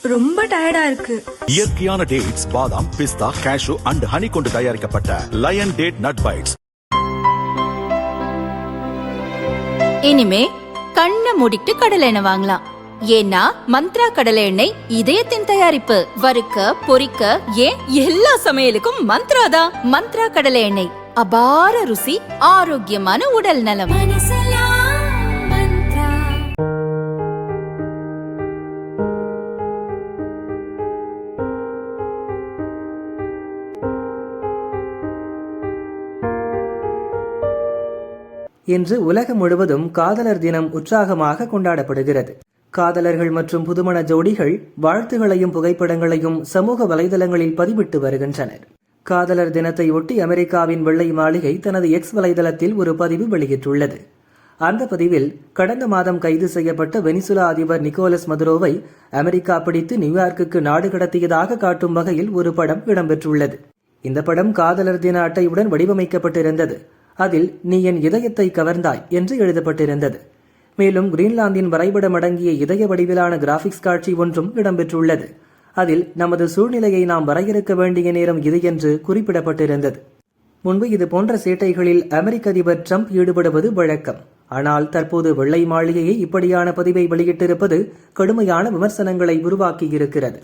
ரொம்ப டயர்டா இருக்கு. இயற்கையான டேட்ஸ், பாதாம், பிஸ்தா, கேஷு அண்ட் ஹனி கொண்டு தயாரிக்கப்பட்ட லயன் டேட் நட் பைட்ஸ். இனிமே கண்ணை மூடிட்டு கடலை எண்ணெய் வாங்கலாம். ஏன்னா மந்த்ரா கடலை எண்ணெய் இதயத்தின் தயாரிப்பு. வறுக்க, பொரிக்க, ஏன் எல்லா சமையலுக்கும் மந்த்ரா தான். மந்த்ரா கடலை எண்ணெய், அபார ருசி, ஆரோக்கியமான உடல் நலம். இன்று உலகம் முழுவதும் காதலர் தினம் உற்சாகமாக கொண்டாடப்படுகிறது. காதலர்கள் மற்றும் புதுமண ஜோடிகள் வாழ்த்துகளையும் புகைப்படங்களையும் சமூக வலைதளங்களில் பதிவிட்டு வருகின்றனர். காதலர் தினத்தை ஒட்டி அமெரிக்காவின் வெள்ளை மாளிகை தனது எக்ஸ் வலைதளத்தில் ஒரு பதிவு வெளியிட்டுள்ளது. அந்த பதிவில் கடந்த மாதம் கைது செய்யப்பட்ட வெனிசுலா அதிபர் நிக்கோலஸ் மதுரோவை அமெரிக்கா பிடித்து நியூயார்க்குக்கு நாடு கடத்தியதாக காட்டும் வகையில் ஒரு படம் இடம்பெற்றுள்ளது. இந்த படம் காதலர் தின அட்டையுடன் வடிவமைக்கப்பட்டிருந்தது. அதில் "நீ என் இதயத்தை கவர்ந்தாய்" என்று எழுதப்பட்டிருந்தது. மேலும் கிரீன்லாந்தின் வரைபடம் அடங்கிய இதய வடிவிலான கிராபிக்ஸ் காட்சி ஒன்றும் இடம்பெற்றுள்ளது. அதில் "நமது சூழ்நிலையை நாம் வரையறுக்க வேண்டிய நேரம் இது" என்று குறிப்பிடப்பட்டிருந்தது. முன்பு இது போன்ற சேட்டைகளில் அமெரிக்க அதிபர் ட்ரம்ப் ஈடுபடுவது வழக்கம். ஆனால் தற்போது வெள்ளை மாளிகையை இப்படியான பதிவை வெளியிட்டிருப்பது கடுமையான விமர்சனங்களை உருவாக்கியிருக்கிறது.